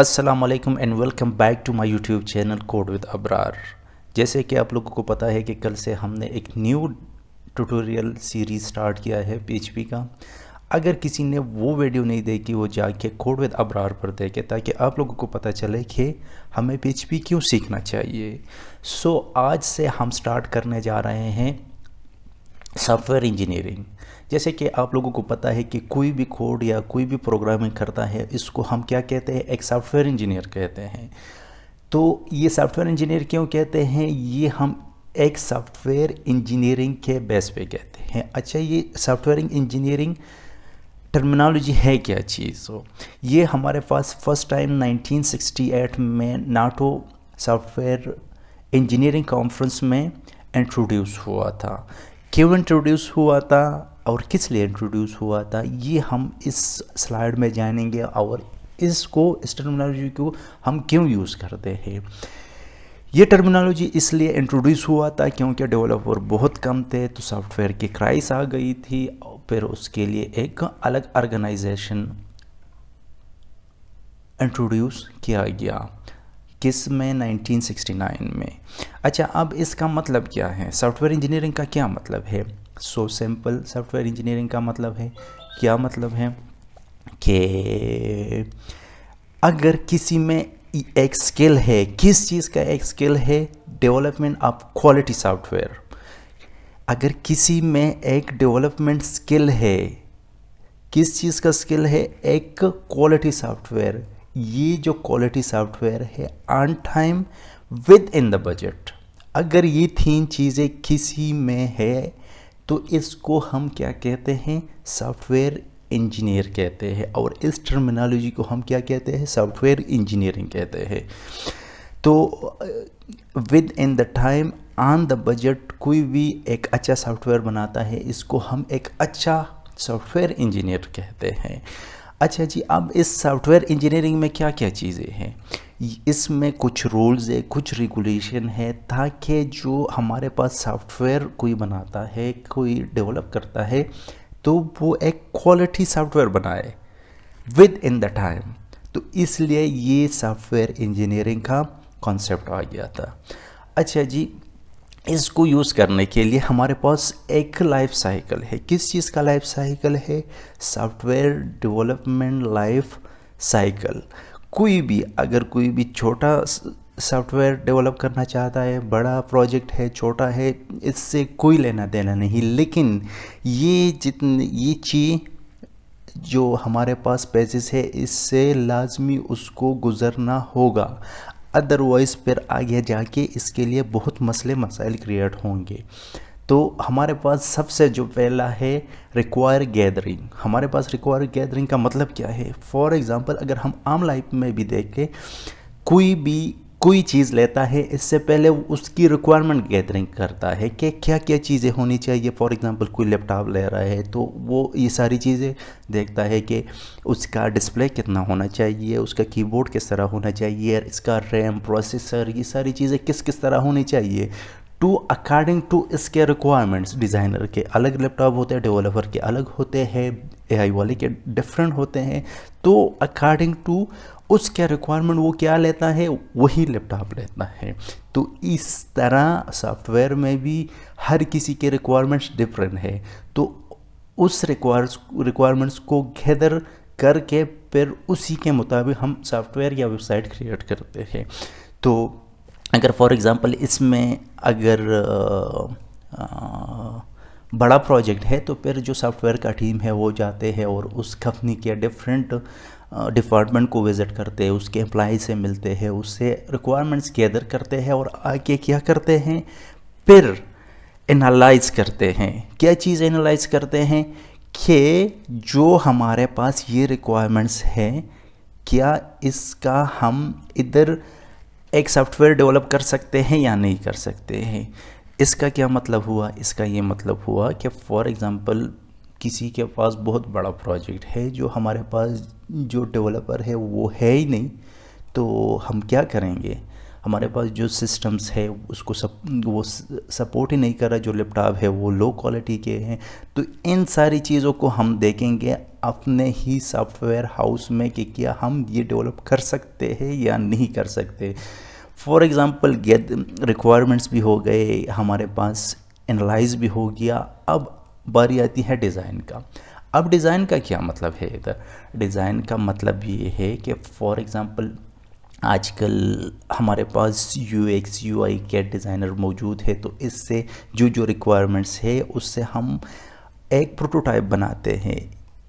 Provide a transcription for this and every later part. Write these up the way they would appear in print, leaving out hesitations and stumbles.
السلام علیکم and welcome back to my YouTube channel code with Abrar. جیسے کہ آپ لوگوں کو پتہ ہے کہ کل سے ہم نے ایک نیو ٹیوٹوریل سیریز سٹارٹ کیا ہے پی ایچ پی کا۔ اگر کسی نے وہ ویڈیو نہیں دیکھی وہ جا کے کوڈ ود ابرار پر دیکھے تاکہ آپ لوگوں کو پتہ چلے کہ ہمیں پی ایچ پی کیوں سیکھنا چاہیے۔ آج سے ہم سٹارٹ کرنے جا رہے ہیں سافٹ ویئر انجینئرنگ۔ جیسے کہ آپ لوگوں کو پتہ ہے کہ کوئی بھی کوڈ یا کوئی بھی پروگرامنگ کرتا ہے اس کو ہم کیا کہتے ہیں، ایک سافٹ ویئر انجینئر کہتے ہیں۔ تو یہ سافٹ ویئر انجینئر کیوں کہتے ہیں، یہ ہم ایک سافٹ ویئر انجینئرنگ کے بیس پہ کہتے ہیں۔ اچھا، یہ سافٹ ویئر انجینئرنگ ٹرمینالوجی ہے کیا چیز؟ یہ ہمارے پاس فرسٹ ٹائم 1968 میں NATO software engineering conference میں انٹروڈیوس ہوا تھا۔ کیوں انٹروڈیوس ہوا تھا اور کس لیے انٹروڈیوس ہوا تھا، یہ ہم اس سلائیڈ میں جانیں گے، اور اس ٹرمینالوجی کو ہم کیوں یوز کرتے ہیں۔ یہ ٹرمینالوجی اس لیے انٹروڈیوس ہوا تھا کیونکہ ڈیولپر بہت کم تھے، تو سافٹ ویئر کی کرائس آ گئی تھی، پھر اس کے لیے ایک الگ آرگنائزیشن انٹروڈیوس کیا گیا۔ کس میں؟ 1969 میں۔ اچھا، اب اس کا مطلب کیا ہے؟ سافٹ ویئر انجینئرنگ کا کیا مطلب ہے؟ سمپل، سافٹ ویئر انجینئرنگ کا مطلب ہے، کیا مطلب ہے کہ اگر کسی میں ایک سکل ہے، کس چیز کا ایک سکل ہے؟ Development of quality soft where. اگر کسی میں ایک ڈیولپمنٹ سکل ہے، کس چیز کا سکل ہے؟ ایک کوالٹی سافٹ ویئر۔ یہ جو کوالٹی سافٹ ویئر ہے on time with in the budget, اگر یہ تین چیزیں کسی میں ہے تو اس کو ہم کیا کہتے ہیں؟ سافٹ ویئر انجینئر کہتے ہیں، اور اس ٹرمینالوجی کو ہم کیا کہتے ہیں؟ سافٹ ویئر انجینئرنگ کہتے ہیں۔ تو with in the time on the budget کوئی بھی ایک اچھا سافٹ ویئر بناتا ہے، اس کو ہم ایک اچھا سافٹ ویئر انجینئر کہتے ہیں۔ اچھا جی، اب اس سافٹ ویئر انجینئرنگ میں کیا کیا چیزیں ہیں؟ اس میں کچھ رولز ہے، کچھ ریگولیشن ہے، تاکہ جو ہمارے پاس سافٹ ویئر کوئی بناتا ہے، کوئی ڈیولپ کرتا ہے، تو وہ ایک کوالٹی سافٹ ویئر بنائے ود ان دا ٹائم۔ تو اس لیے یہ سافٹ ویئر انجینئرنگ کا کانسیپٹ آ گیا تھا۔ اچھا جی، اس کو یوز کرنے کے لیے ہمارے پاس ایک لائف سائیکل ہے۔ کس چیز کا لائف سائیکل ہے؟ Soft where development life cycle. اگر کوئی بھی چھوٹا سافٹ ویئر ڈیولپ کرنا چاہتا ہے، بڑا پروجیکٹ ہے، چھوٹا ہے، اس سے کوئی لینا دینا نہیں، لیکن یہ چیز جو ہمارے پاس پیسز ہے، اس سے لازمی اس کو گزرنا ہوگا، ادروائز پھر آگے جا کے اس کے لیے بہت مسائل کریٹ ہوں گے۔ تو ہمارے پاس سب سے جو پہلا ہے ریکوائر گیدرنگ۔ ہمارے پاس ریکوائر گیدرنگ کا مطلب کیا ہے؟ فار ایگزامپل، اگر ہم عام لائف میں بھی دیکھیں، کوئی چیز لیتا ہے، اس سے پہلے اس کی ریکوائرمنٹ گیدرنگ کرتا ہے کہ کیا کیا چیزیں ہونی چاہیے۔ فار ایگزامپل، کوئی لیپ ٹاپ لے رہا ہے تو وہ یہ ساری چیزیں دیکھتا ہے کہ اس کا ڈسپلے کتنا ہونا چاہیے، اس کا کی بورڈ کس طرح ہونا چاہیے، اس کا ریم، پروسیسر، یہ ساری چیزیں کس طرح ہونی چاہیے، اکارڈنگ ٹو اس کے ریکوائرمنٹس۔ ڈیزائنر کے الگ لیپ ٹاپ ہوتے ہیں، ڈیولپر کے الگ ہوتے ہیں، اے آئی والے کے ڈفرینٹ ہوتے ہیں۔ تو اکارڈنگ ٹو اس کے ریکوائرمنٹ وہ کیا لیتا ہے، وہی لیپ ٹاپ لیتا ہے۔ تو اس طرح سافٹ ویئر میں بھی ہر کسی کے ریکوائرمنٹس ڈفرینٹ ہے، تو اس ریکوائرمنٹس کو گیدر کر کے پھر اسی کے مطابق ہم سافٹ ویئر یا ویب سائٹ کریٹ کرتے ہیں۔ تو اگر فار ایگزامپل اس میں اگر بڑا پروجیکٹ ہے تو پھر جو سافٹ ویئر کا ٹیم ہے وہ جاتے ہیں اور اس کمپنی کے ڈفرینٹ ڈپارٹمنٹ کو وزٹ کرتے ہیں، اس کے امپلائی سے ملتے ہیں، اس سے ریکوائرمنٹس گیدر کرتے ہیں، اور آگے کیا کرتے ہیں؟ پھر انالائز کرتے ہیں۔ کیا چیز انالائز کرتے ہیں؟ کہ جو ہمارے پاس یہ ریکوائرمنٹس ہیں، کیا اس کا ہم ادھر ایک سافٹ ویئر ڈیولپ کر سکتے ہیں یا نہیں کر سکتے ہیں۔ اس کا کیا مطلب ہوا؟ اس کا یہ مطلب ہوا کہ فار ایگزامپل کسی کے پاس بہت بڑا پروجیکٹ ہے، جو ہمارے پاس جو ڈیولپر ہے وہ ہے ہی نہیں، تو ہم کیا کریں گے؟ ہمارے پاس جو سسٹمز ہے اس کو وہ سپورٹ ہی نہیں کر رہا، جو لیپ ٹاپ ہے وہ لو کوالٹی کے ہیں. تو ان ساری چیزوں کو ہم دیکھیں گے اپنے ہی سافٹ ویئر ہاؤس میں کہ کیا ہم یہ ڈیولپ کر سکتے ہیں یا نہیں کر سکتے. فار ایگزامپل ریکوائرمنٹس بھی ہو گئے ہمارے پاس، انالائز بھی ہو گیا. اب باری آتی ہے ڈیزائن کا. اب ڈیزائن کا کیا مطلب ہے ادھر؟ ڈیزائن کا مطلب یہ ہے کہ فار ایگزامپل آج کل ہمارے پاس یو ایکس یو آئی کے ڈیزائنر موجود ہے، تو اس سے جو ریکوائرمنٹس ہے اس سے ہم ایک پروٹوٹائپ بناتے ہیں،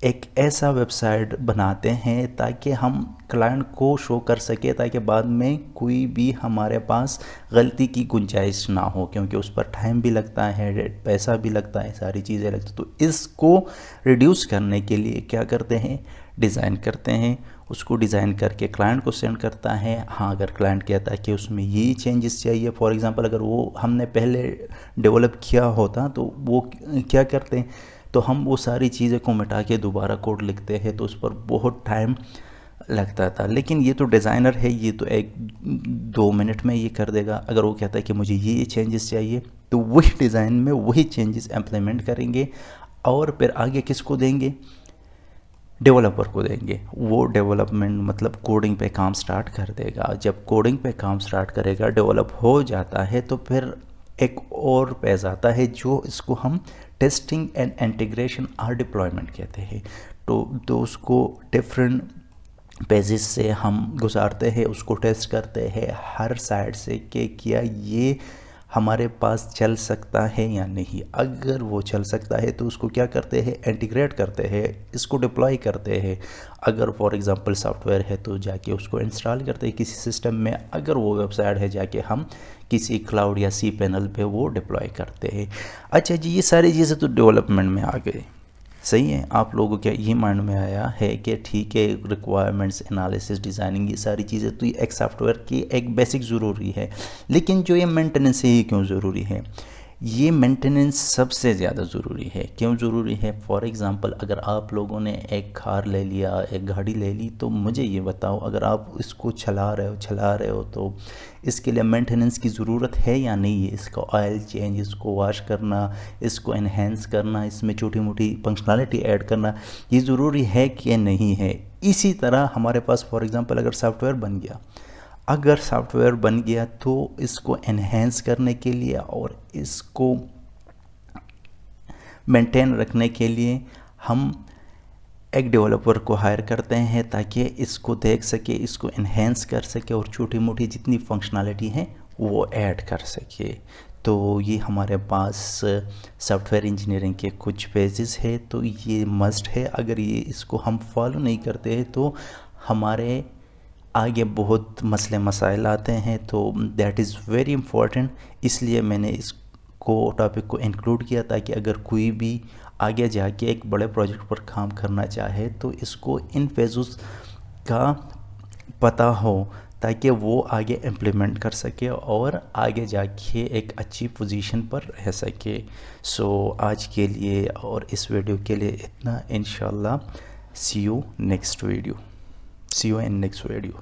ایک ایسا ویب سائٹ بناتے ہیں تاکہ ہم کلائنٹ کو شو کر سکے، تاکہ بعد میں کوئی بھی ہمارے پاس غلطی کی گنجائش نہ ہو، کیونکہ اس پر ٹائم بھی لگتا ہے، پیسہ بھی لگتا ہے، ساری چیزیں لگتی ہیں. تو اس کو ریڈیوس کرنے کے لیے کیا کرتے ہیں؟ ڈیزائن کرتے ہیں. اس کو ڈیزائن کر کے کلائنٹ کو سینڈ کرتا ہے. ہاں اگر کلائنٹ کہتا ہے کہ اس میں یہ چینجز چاہیے، فار ایگزامپل اگر وہ ہم نے پہلے ڈیولپ کیا ہوتا تو وہ کیا کرتے ہیں، تو ہم وہ ساری چیزیں کو مٹا کے دوبارہ کوڈ لکھتے ہیں، تو اس پر بہت ٹائم لگتا تھا. لیکن یہ تو ڈیزائنر ہے، یہ تو 1-2 منٹ میں یہ کر دے گا. اگر وہ کہتا ہے کہ مجھے یہ چینجز چاہیے، تو وہی ڈیزائن میں وہی چینجز امپلیمنٹ کریں گے، اور پھر آگے کس کو دیں گے؟ ڈیولپر کو دیں گے. وہ ڈیولپمنٹ مطلب کوڈنگ پہ کام سٹارٹ کر دے گا. جب کوڈنگ پہ کام سٹارٹ کرے گا، ڈیولپ ہو جاتا ہے، تو پھر ایک اور پیز آتا ہے جو اس کو ہم ٹیسٹنگ اینڈ انٹیگریشن اور ڈپلائمنٹ کہتے ہیں. تو اس کو ڈفرینٹ پیجز سے ہم گزارتے ہیں، اس کو ٹیسٹ کرتے ہیں ہر سائڈ سے کہ کیا یہ ہمارے پاس چل سکتا ہے یا نہیں. اگر وہ چل سکتا ہے تو اس کو کیا کرتے ہیں؟ انٹیگریٹ کرتے ہیں، اس کو ڈپلائی کرتے ہیں. اگر فار ایگزامپل سافٹ ویئر ہے تو جا کے اس کو انسٹال کرتے ہیں کسی سسٹم میں. اگر وہ ویب سائٹ ہے، جا کے ہم کسی کلاؤڈ یا سی پینل پہ وہ ڈپلائی کرتے ہیں. اچھا جی، یہ ساری چیزیں تو ڈیولپمنٹ میں آ گئے. صحیح ہے، آپ لوگوں کیا یہ مائنڈ میں آیا ہے کہ ٹھیک ہے، ریکوائرمنٹس، انالیسس، ڈیزائننگ، یہ ساری چیزیں تو یہ ایک سافٹ ویئر کی ایک بیسک ضروری ہے. لیکن جو یہ مینٹیننس ہے یہ کیوں ضروری ہے؟ یہ مینٹیننس سب سے زیادہ ضروری ہے. کیوں ضروری ہے؟ فار ایگزامپل اگر آپ لوگوں نے ایک کار لے لیا، ایک گاڑی لے لی، تو مجھے یہ بتاؤ اگر آپ اس کو چلا رہے ہو تو اس کے لیے مینٹیننس کی ضرورت ہے یا نہیں ہے؟ اس کا آئل چینج، اس کو واش کرنا، اس کو انہینس کرنا، اس میں چھوٹی موٹی فنکشنالٹی ایڈ کرنا، یہ ضروری ہے کہ نہیں ہے؟ اسی طرح ہمارے پاس فار ایگزامپل اگر سافٹ ویئر بن گیا تو اس کو انہینس کرنے کے لیے اور اس کو مینٹین رکھنے کے لیے ہم ایک ڈیولپر کو ہائر کرتے ہیں تاکہ اس کو دیکھ سکے، اس کو انہینس کر سکے اور چھوٹی موٹی جتنی فنکشنالٹی ہیں وہ ایڈ کر سکے. تو یہ ہمارے پاس سافٹ ویئر انجینئرنگ کے کچھ پیجز ہے. تو یہ مسٹ ہے. اگر یہ اس کو ہم فالو نہیں کرتے ہیں تو ہمارے آگے بہت مسئلے مسائل آتے ہیں. تو دیٹ از ویری امپورٹنٹ. اس لیے میں نے اس ٹاپک کو انکلوڈ کیا تاکہ اگر کوئی بھی آگے جا کے ایک بڑے پروجیکٹ پر کام کرنا چاہے تو اس کو ان فیزز کا پتہ ہو تاکہ وہ آگے امپلیمنٹ کر سکے اور آگے جا کے ایک اچھی پوزیشن پر رہ سکے. سو آج کے لیے اور اس ویڈیو کے لیے اتنا. انشاءاللہ سی یو ان نیکسٹ ویڈیو.